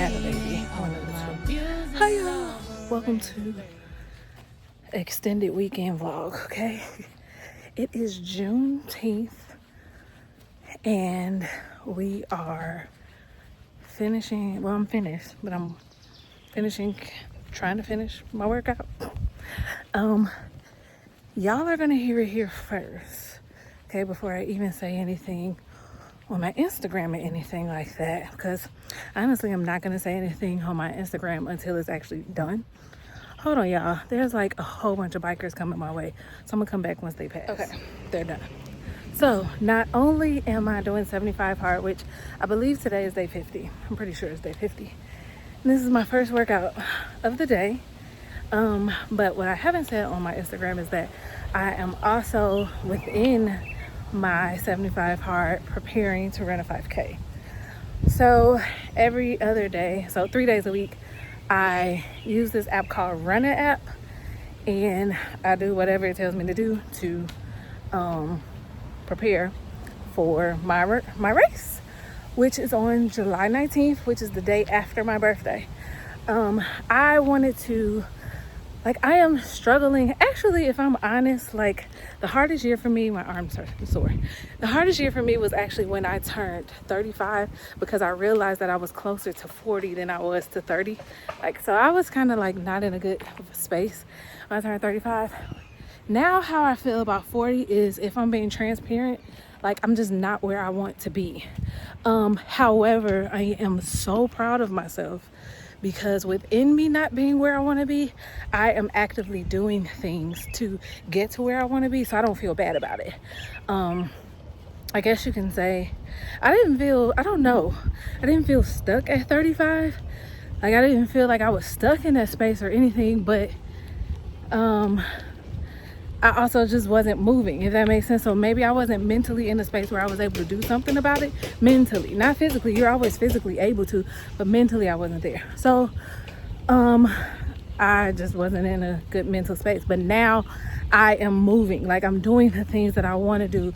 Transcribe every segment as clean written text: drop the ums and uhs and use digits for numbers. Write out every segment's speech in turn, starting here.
had a baby. One of the two. Hi y'all. Welcome to extended weekend vlog. Okay, it is Juneteenth, and we are finishing. Well, I'm finished, but I'm trying to finish my workout. Y'all are gonna hear it here first, okay? Before I even say anything on my Instagram or anything like that, because honestly, I'm not gonna say anything on my Instagram until it's actually done. Hold on, y'all. There's like a whole bunch of bikers coming my way, so I'm gonna come back once they pass. Okay, they're done. So not only am I doing 75 hard, which I believe today is day 50. I'm pretty sure it's day 50. And this is my first workout of the day. But what I haven't said on my Instagram is that I am also within my 75 hard preparing to run a 5K. So every other day, so 3 days a week, I use this app called Runner app, and I do whatever it tells me to do to prepare for my race, which is on July 19th, which is the day after my birthday. I wanted to, I am struggling. Actually, if I'm honest, the hardest year for me, my arms are sore. The hardest year for me was actually when I turned 35, because I realized that I was closer to 40 than I was to 30. So I was kind of not in a good space when I turned 35. Now, how I feel about 40 is, if I'm being transparent, I'm just not where I want to be. However, I am so proud of myself, because within me not being where I want to be, I am actively doing things to get to where I want to be, so I don't feel bad about it. I guess you can say I didn't feel stuck at 35. I didn't feel like I was stuck in that space or anything, but I also just wasn't moving, if that makes sense. So maybe I wasn't mentally in a space where I was able to do something about it. Mentally, not physically. You're always physically able to, but mentally I wasn't there. So I just wasn't in a good mental space. But now I am moving. I'm doing the things that I want to do.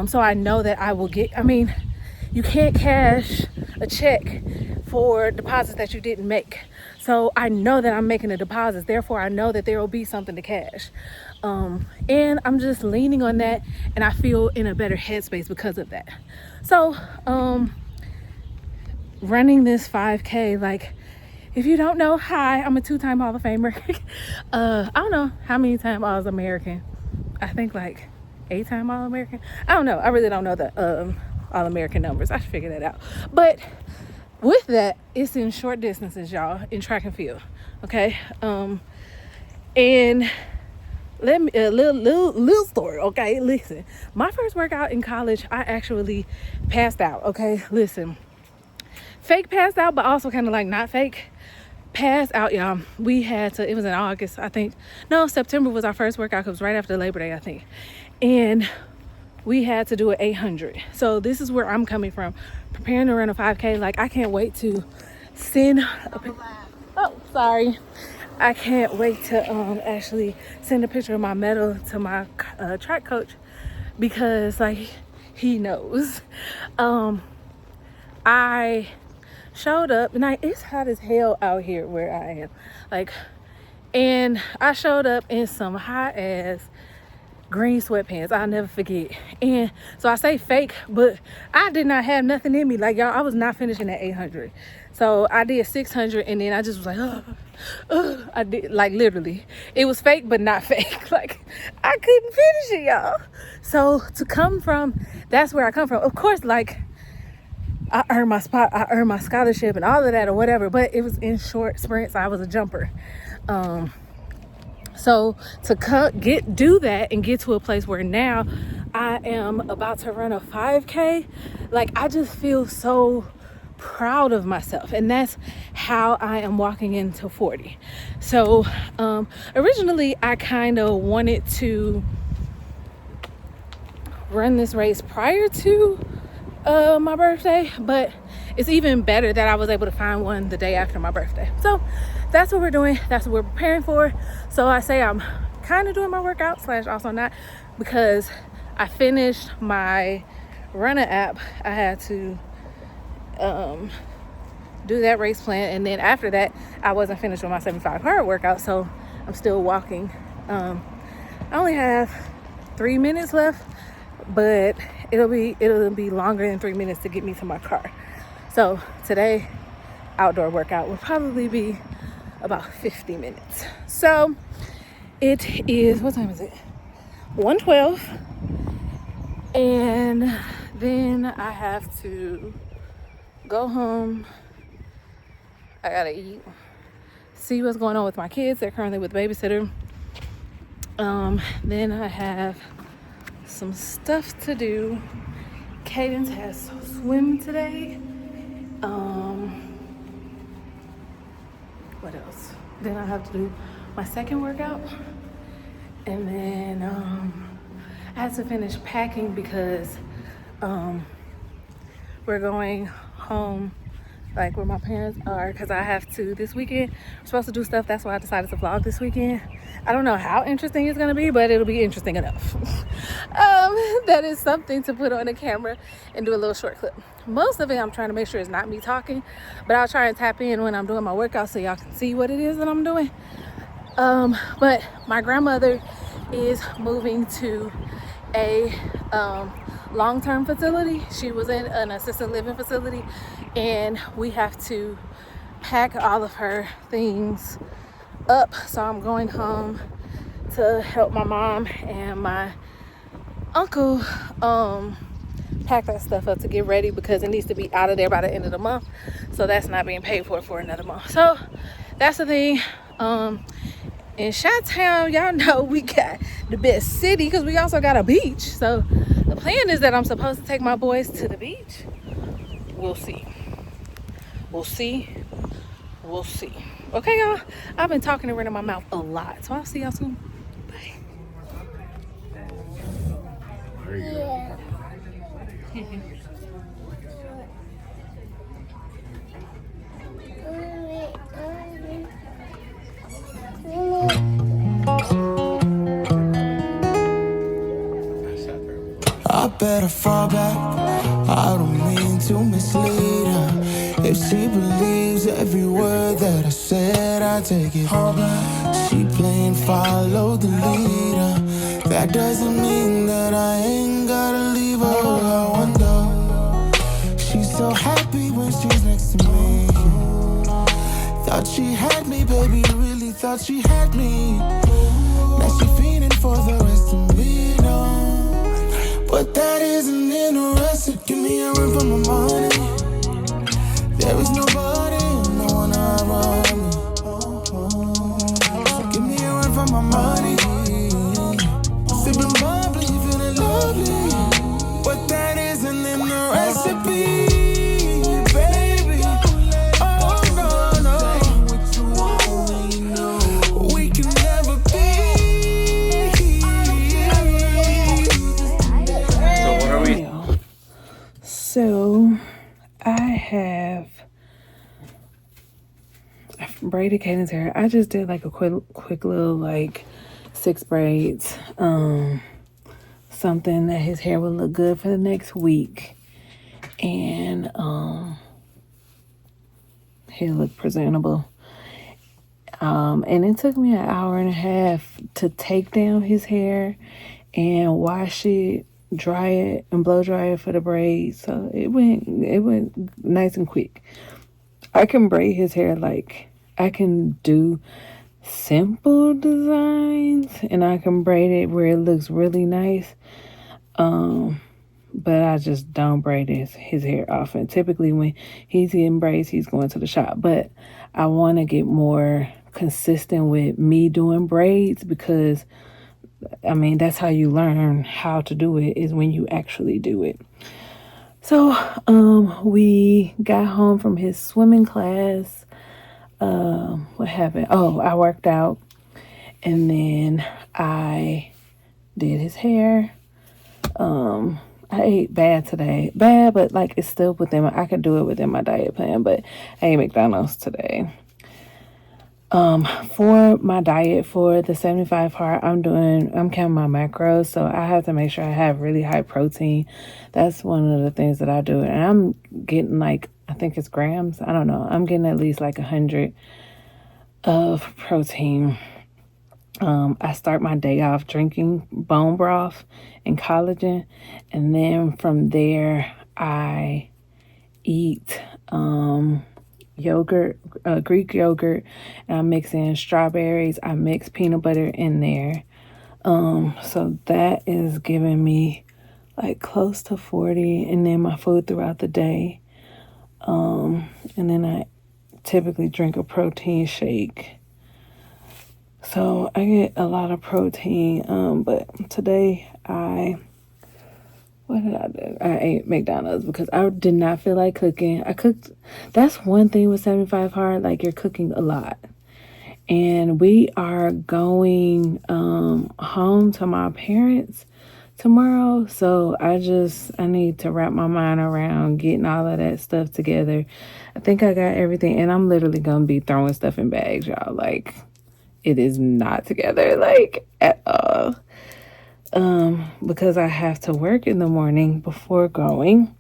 So I know that I will get, you can't cash a check for deposits that you didn't make. So I know that I'm making the deposits. Therefore, I know that there will be something to cash. And I'm just leaning on that, and I feel in a better headspace because of that. So, running this 5K, if you don't know, hi, I'm a 2-time Hall of Famer. I don't know how many time All-American. I think 8-time All-American. I don't know. I really don't know the All-American numbers. I should figure that out. But with that, it's in short distances, y'all, in track and field. Okay. And let me a little story. Okay, listen. My first workout in college, I actually passed out. Okay, listen. Fake passed out, but also kind of not fake. Passed out, y'all. We had to. It was in August, I think. No, September was our first workout. It was right after Labor Day, I think. And we had to do an 800. So this is where I'm coming from, preparing to run a 5K. I can't wait to send sorry. I can't wait to actually send a picture of my medal to my track coach, because he knows. I showed up, and it's hot as hell out here where I am. And I showed up in some hot ass green sweatpants. I'll never forget. And so I say fake, but I did not have nothing in me. Y'all, I was not finishing at 800. So I did 600, and then I just was I did, literally. It was fake, but not fake. I couldn't finish it, y'all. So to come from, that's where I come from. Of course, I earned my spot, I earned my scholarship and all of that or whatever, but it was in short sprints. I was a jumper. So to do that and get to a place where now I am about to run a 5K, I just feel so proud of myself, and that's how I am walking into 40. So originally I kind of wanted to run this race prior to my birthday, but it's even better that I was able to find one the day after my birthday. So that's what we're doing. That's what we're preparing for. So I say I'm kind of doing my workout / also not, because I finished my Runner app. I had to do that race plan. And then after that, I wasn't finished with my 75 hard workout, so I'm still walking. I only have 3 minutes left, but it'll be longer than 3 minutes to get me to my car. So today, outdoor workout will probably be about 50 minutes. So it is, what time is it? 1:12. And then I have to go home. I gotta eat, see what's going on with my kids. They're currently with the babysitter. Then I have some stuff to do. Cadence has swim today. What else? Then I have to do my second workout. And then I have to finish packing because we're going home, like where my parents are, because I have to this weekend. I'm supposed to do stuff. That's why I decided to vlog this weekend. I don't know how interesting it's gonna be, but it'll be interesting enough. That is something to put on the camera and do a little short clip. Most of it I'm trying to make sure it's not me talking, but I'll try and tap in when I'm doing my workout so y'all can see what it is that I'm doing. But my grandmother is moving to a long-term facility. She was in an assisted living facility, and we have to pack all of her things up. So I'm going home to help my mom and my uncle pack that stuff up to get ready, because it needs to be out of there by the end of the month. So that's not being paid for another month. So that's the thing. In Chi-Town, y'all know we got the best city because we also got a beach. So the plan is that I'm supposed to take my boys to the beach. We'll see. We'll see. We'll see. Okay, y'all. I've been talking and running my mouth a lot. So I'll see y'all soon. Bye. There you go. I better fall back. I don't mean to mislead her. If she believes every word that I said, I take it all back. She playing follow the leader. That doesn't mean that I ain't gotta leave her. I wonder, she's so happy when she's next to me. Thought she had me, baby, really thought she had me. Now she fiending for the rest of me, no. But that isn't interested. Give me a run for my money. There is nobody, no one around me. So give me a run for my money. Sipping bubbly, feeling lovely. But that isn't in the recipe, baby. Oh no, we can never be. So what are we? So I braided Cadence hair. I just did like a quick little like 6 braids. Something that his hair would look good for the next week. And he'll look presentable. And it took me an hour and a half to take down his hair and wash it, dry it, and blow dry it for the braids. So it went nice and quick. I can braid his hair, like I can do simple designs and I can braid it where it looks really nice. But I just don't braid his hair often. Typically when he's getting braids, he's going to the shop. But I want to get more consistent with me doing braids, because I mean, that's how you learn how to do it, is when you actually do it. So we got home from his swimming class. What happened? Oh, I worked out, and then I did his hair. I ate bad today. Bad, but like it's still within I could do it within my diet plan, but I ate McDonald's today. For my diet for the 75 hard, I'm counting my macros, so I have to make sure I have really high protein. That's one of the things that I do, and I'm getting like I think it's grams. I don't know. I'm getting at least like 100 of protein. I start my day off drinking bone broth and collagen, and then from there I eat yogurt, Greek yogurt, and I mix in strawberries. I mix peanut butter in there. So that is giving me like close to 40, and then my food throughout the day. And then I typically drink a protein shake. So I get a lot of protein. But today what did I do? I ate McDonald's because I did not feel like cooking. I cooked. That's one thing with 75 Hard, like you're cooking a lot. And we are going home to my parents tomorrow. So I need to wrap my mind around getting all of that stuff together. I think I got everything, and I'm literally gonna be throwing stuff in bags, y'all. Like, it is not together, like, at all. Because I have to work in the morning before going.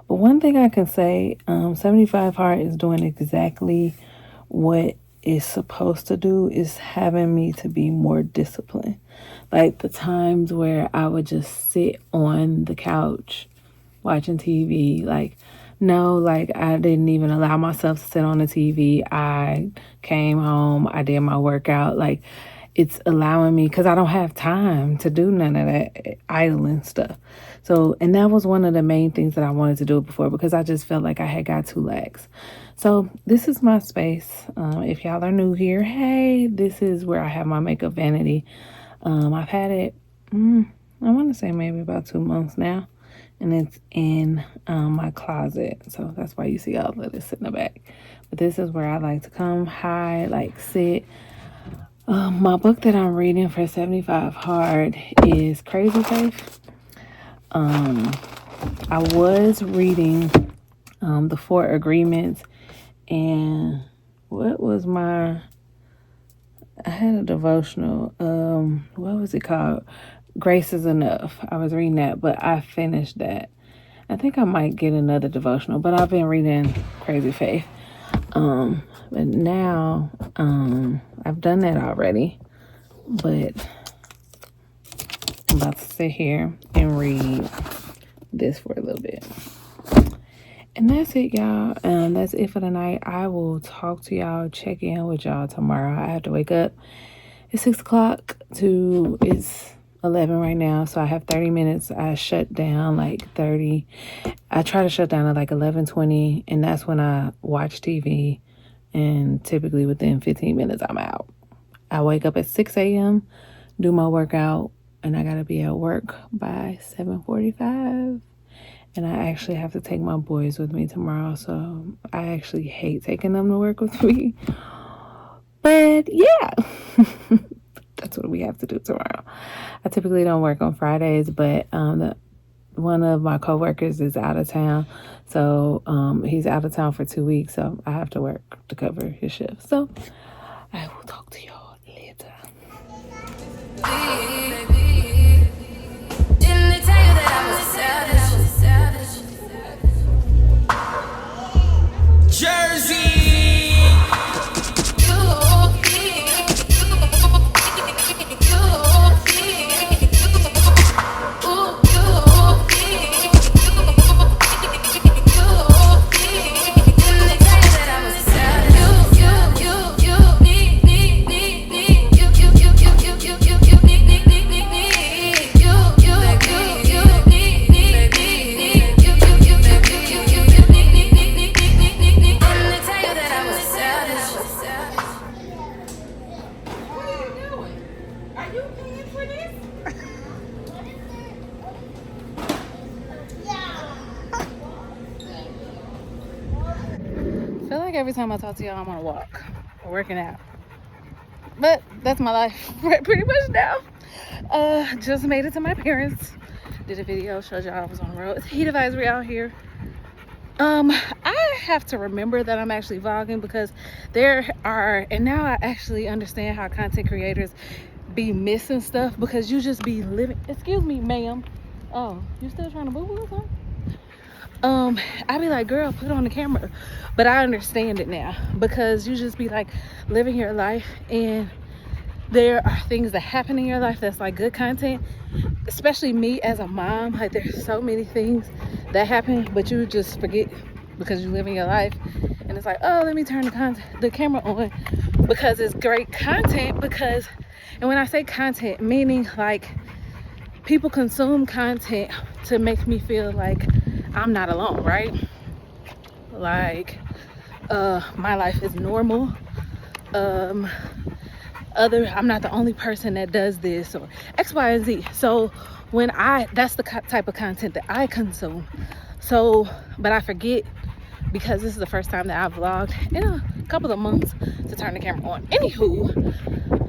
But one thing I can say, 75 Hard is doing exactly what it's supposed to do, is having me to be more disciplined. Like the times where I would just sit on the couch watching TV, like, no, like I didn't even allow myself to sit on the TV. I came home, I did my workout. Like, it's allowing me, because I don't have time to do none of that idling stuff. So, and that was one of the main things that I wanted to do before, because I just felt like I had got too lax. So this is my space. If y'all are new here, hey, this is where I have my makeup vanity. I've had it, I want to say maybe about 2 months now. And it's in my closet. So that's why you see all of this in the back. But this is where I like to come, hide, like sit. My book that I'm reading for 75 Hard is Crazy Faith. I was reading the 4 Agreements, and I had a devotional. What was it called? Grace is Enough. I was reading that, but I finished that. I think I might get another devotional, but I've been reading Crazy Faith. But now, I've done that already, but I'm about to sit here and read this for a little bit. And that's it, y'all. That's it for the night. I will talk to y'all, check in with y'all tomorrow. I have to wake up at 6 o'clock it's 11 right now, so I have 30 minutes. I shut down like 30. I try to shut down at like 11:20, and that's when I watch TV, and typically within 15 minutes I'm out. I wake up at 6 a.m., do my workout, and I gotta be at work by 7:45. And I actually have to take my boys with me tomorrow, so I actually hate taking them to work with me. But yeah, that's what we have to do tomorrow. I typically don't work on Fridays, but one of my coworkers is out of town. So he's out of town for 2 weeks, so I have to work to cover his shift. So I will talk to y'all later. Jersey. Every time I talk to y'all, I'm on a walk or working out, but that's my life pretty much now. Just made it to my parents, did a video, showed y'all I was on the road. It's heat advisory out here. I have to remember that I'm actually vlogging, because and now I actually understand how content creators be missing stuff, because you just be living. Excuse me, ma'am. Oh, you still trying to boo-boo or something? I'd be like, girl, put on the camera. But I understand it now, because you just be like living your life, and there are things that happen in your life that's like good content, especially me as a mom. Like, there's so many things that happen, but you just forget because you live in your life, and it's like, oh, let me turn the camera on because it's great content. Because, and when I say content, meaning like people consume content to make me feel like I'm not alone, right? Like, my life is normal. I'm not the only person that does this, or X, Y, and Z. So that's the type of content that I consume. So, but I forget, because this is the first time that I've vlogged in a couple of months, to turn the camera on. Anywho,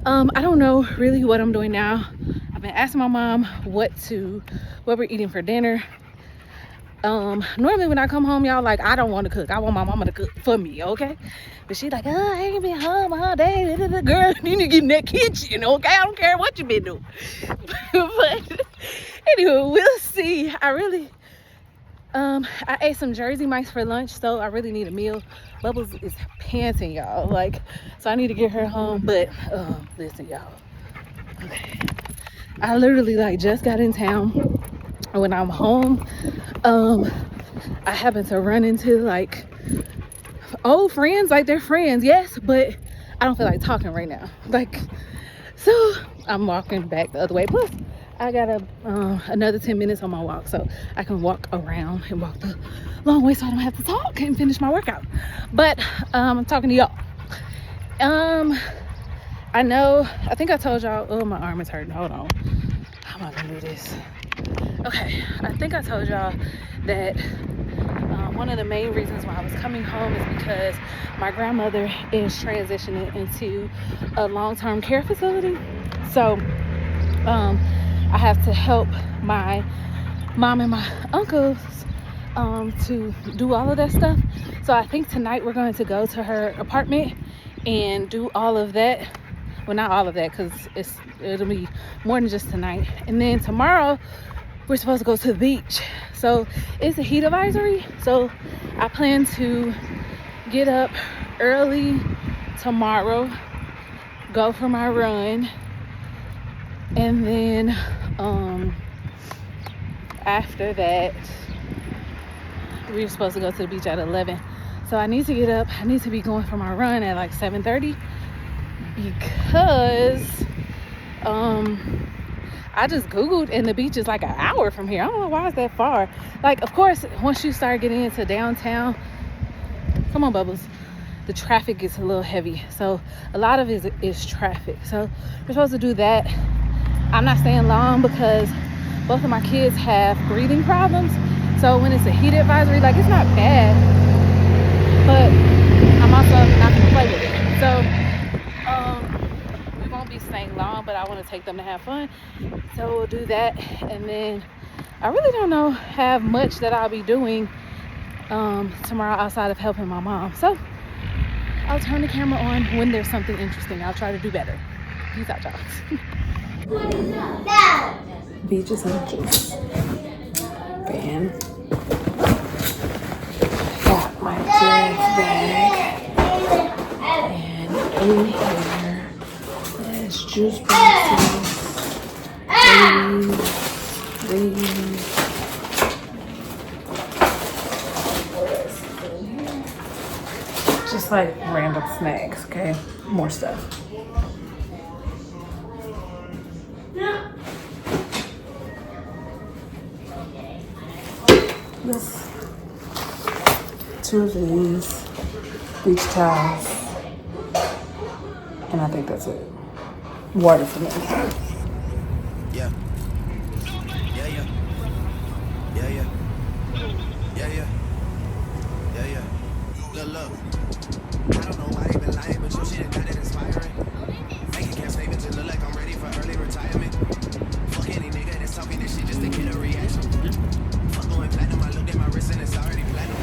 I don't know really what I'm doing now. I've been asking my mom what we're eating for dinner. Normally when I come home, y'all, like, I don't want to cook. I want my mama to cook for me, okay? But she's like, oh, I ain't been home all day. Girl, you need to get in that kitchen, okay? I don't care what you been doing. But anyway, we'll see. I ate some Jersey Mike's for lunch, so I really need a meal. Bubbles is panting, y'all. Like, so I need to get her home. But listen, y'all. Okay. I literally like just got in town. When I'm home, I happen to run into like old friends, like they're friends, yes, but I don't feel like talking right now. Like, so I'm walking back the other way. Plus, I got another 10 minutes on my walk, so I can walk around and walk the long way, so I don't have to talk and finish my workout. But I'm talking to y'all. I think I told y'all. Oh, my arm is hurting. Hold on. How am I gonna do this? Okay, I think I told y'all that one of the main reasons why I was coming home is because my grandmother is transitioning into a long-term care facility. So I have to help my mom and my uncles to do all of that stuff. So I think tonight we're going to go to her apartment and do all of that. Well, not all of that, because it'll be more than just tonight. And then tomorrow we're supposed to go to the beach. So it's a heat advisory. So I plan to get up early tomorrow, go for my run, and then after that we're supposed to go to the beach at 11. So I need to get up. I need to be going for my run at like 7:30, because I just Googled and the beach is like an hour from here. I don't know why it's that far. Like, of course, once you start getting into downtown, come on, Bubbles, the traffic gets a little heavy. So a lot of it is traffic. So we're supposed to do that. I'm not staying long because both of my kids have breathing problems. So when it's a heat advisory, like, it's not bad, but I'm also not going to play with it. So we won't be staying long, but I want to take them to have fun. So we'll do that. And then I really don't have much that I'll be doing tomorrow outside of helping my mom. So I'll turn the camera on when there's something interesting. I'll try to do better. Peace out, y'all. Beach essentials. Fan. Got my kids bag. And in here, there's juice boxes. These. Just like random snacks, okay? More stuff. This, 2 of these beach towels, and I think that's it. Water for me. Yeah. Yeah, yeah. Yeah, yeah. Yeah, yeah. Yeah, yeah. Look. I don't know why they been lying, but your shit is not that inspiring. Making camp statements and look like I'm ready for early retirement. Fuck any nigga that's talking this shit just to get a reaction. Fuck going platinum, I looked at my wrist and it's already platinum.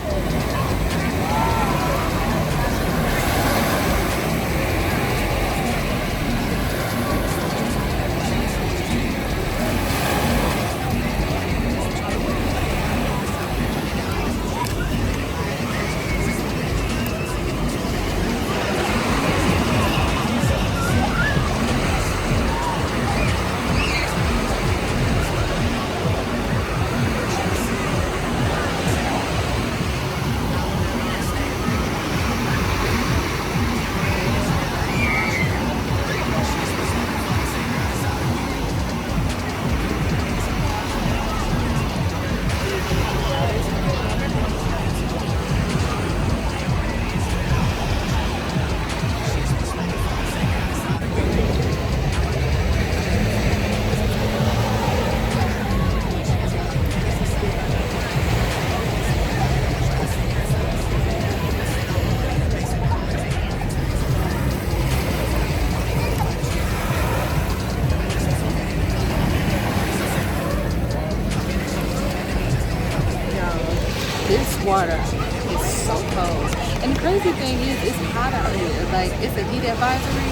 water is so cold. And the crazy thing is, it's hot out here. Like, it's a heat advisory,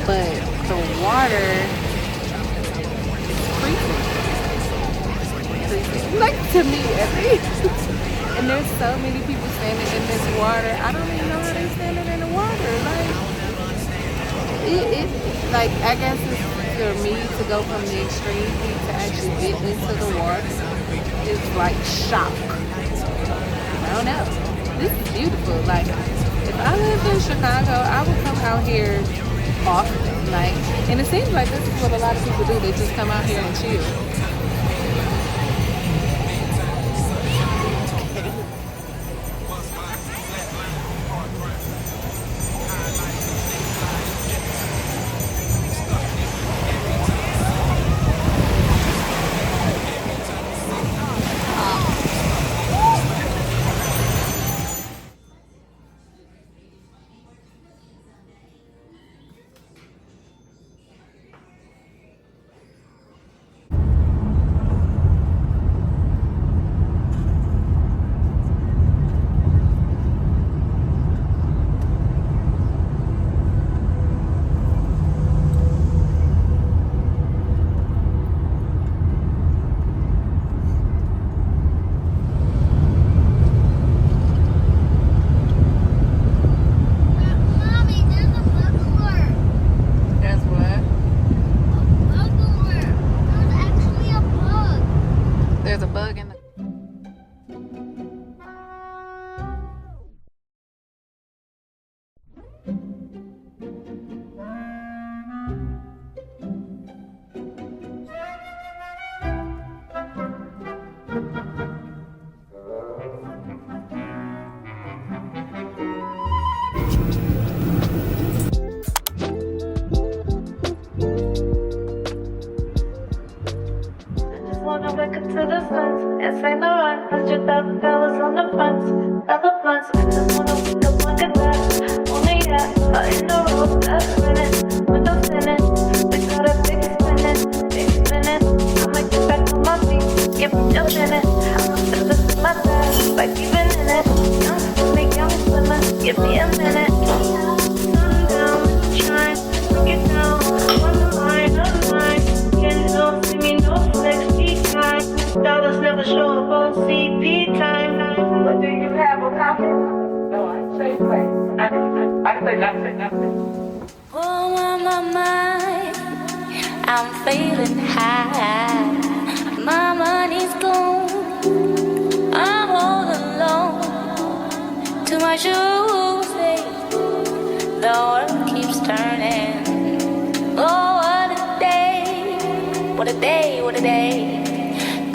but the water is freezing. Like, to me at least. And there's so many people standing in this water. I don't even know how they're standing in the water. Like, like, I guess it's for me to go from the extreme heat to actually get into the water. It's like shock. I don't know. This is beautiful. Like, if I lived in Chicago, I would come out here often. Like, and it seems like this is what a lot of people do. They just come out here and chill. To the suns and Saint Laurent, $100,000 on the fronts, other blunts. I just wanna wake up on the glass. Only that, in the road, that's spinning, windows spinning. We got a big spinning, big spinning. I'ma get back on my feet, get me up in it. I'ma feel this in my bag, like even in it. Young slimmer, give me a minute. Sundown, shine, look it down. One line, can't no see me, no flex, be kind. Dollars never show up on CP time. What do you have on copy? No, I say nothing. Oh, my, I'm feeling high. My money's gone. I'm all alone. To my shoes, the world keeps turning. Oh, what a day. What a day, what a day.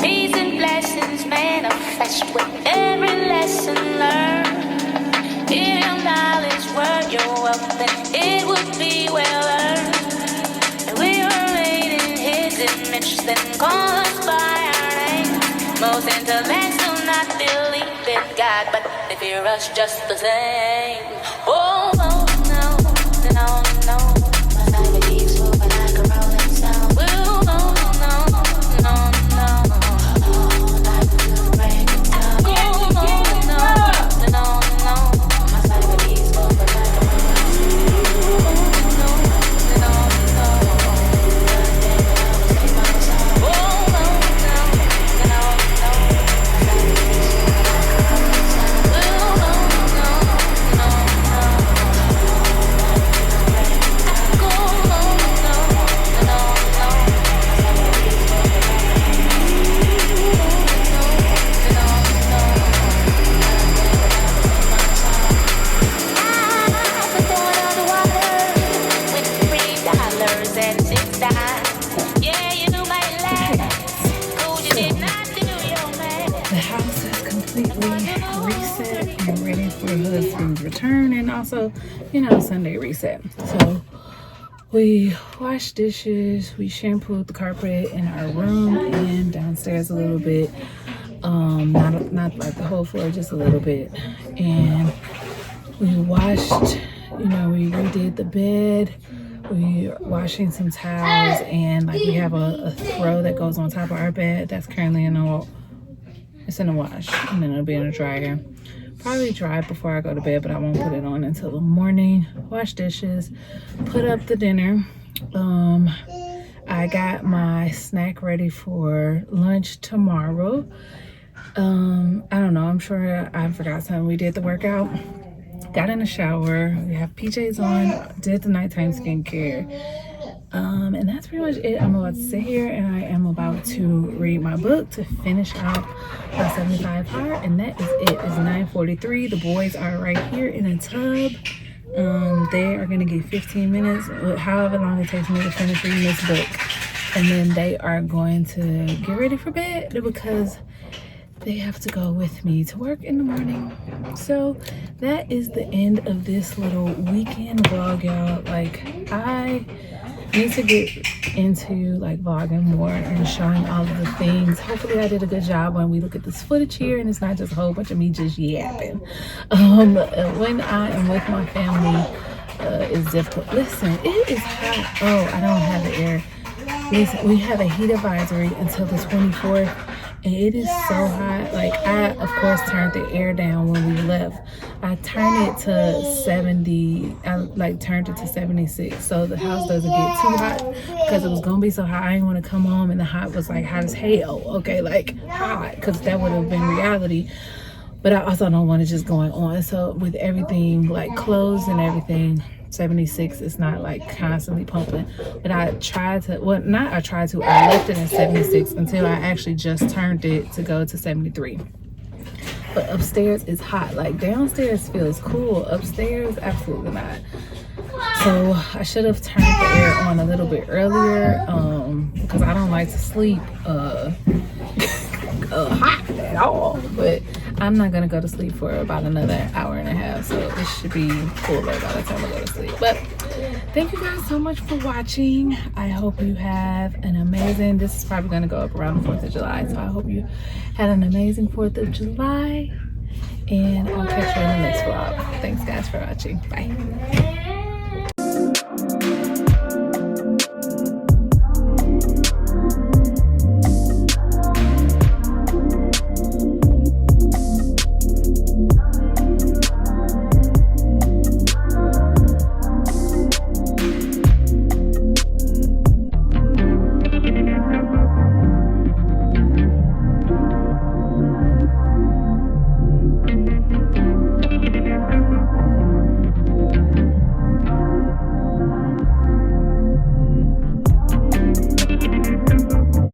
Peace and blessings manifest with every lesson learned. If your knowledge were your wealth, then it would be well earned. And we were made in His image, then call us by our name. Most intellects do not believe in God, but they fear us just the same. Oh, no, no, no, no. My life keeps moving like a rolling stone. Oh, no, no, no, no. All I can do is break it down. Oh, no, no, no, no. My life keeps moving like a rolling stone. No, no, no. Oh, no, no, no, no. My life keeps moving like a rolling stone. Oh, no, no, no, no. Go, no, no, no, no. The house is completely reset and ready for husband's return, and also, Sunday reset. So we washed dishes, we shampooed the carpet in our room and downstairs a little bit. Not like the whole floor, just a little bit. And we washed, we redid the bed. We washing some towels, and like we have a throw that goes on top of our bed that's currently in a It's in the wash, and then it'll be in the dryer. Probably dry before I go to bed, but I won't put it on until the morning. Wash dishes, put up the dinner. I got my snack ready for lunch tomorrow. I don't know, I'm sure I forgot something. We did the workout, got in the shower, we have PJs on, did the nighttime skincare. And that's pretty much it. I'm about to sit here and I am about to read my book to finish out my 75 part, and that is it. It's 9:43. The boys are right here in a tub. They are gonna get 15 minutes, however long it takes me to finish reading this book, and then they are going to get ready for bed because they have to go with me to work in the morning. So that is the end of this little weekend vlog, y'all. Like, I need to get into like vlogging more and showing all of the things. Hopefully I did a good job when we look at this footage here and it's not just a whole bunch of me just yapping. When I am with my family, it's difficult. Listen, it is hot. Oh, I don't have the air. Listen, we have a heat advisory until the 24th. And it is so hot. Like, I of course turned the air down when we left. I turned it to 70. I like turned it to 76 so the house doesn't get too hot, because it was gonna be so hot. I didn't want to come home and the hot was like hot as hell. Okay, like hot, because that would have been reality. But I also don't want it just going on. So with everything like closed and everything, 76 is not like constantly pumping. But I tried to, well, not I tried to, I left it at 76 until I actually just turned it to go to 73. But upstairs is hot. Like, downstairs feels cool, upstairs absolutely not. So I should have turned the air on a little bit earlier, because I don't like to sleep hot at all. But I'm not gonna go to sleep for about another hour and a half, so it should be cooler by the time I go to sleep. But thank you guys so much for watching. I hope you have an amazing, this is probably gonna go up around the 4th of July, so I hope you had an amazing 4th of July, and I'll catch you in the next vlog. Thanks guys for watching. Bye.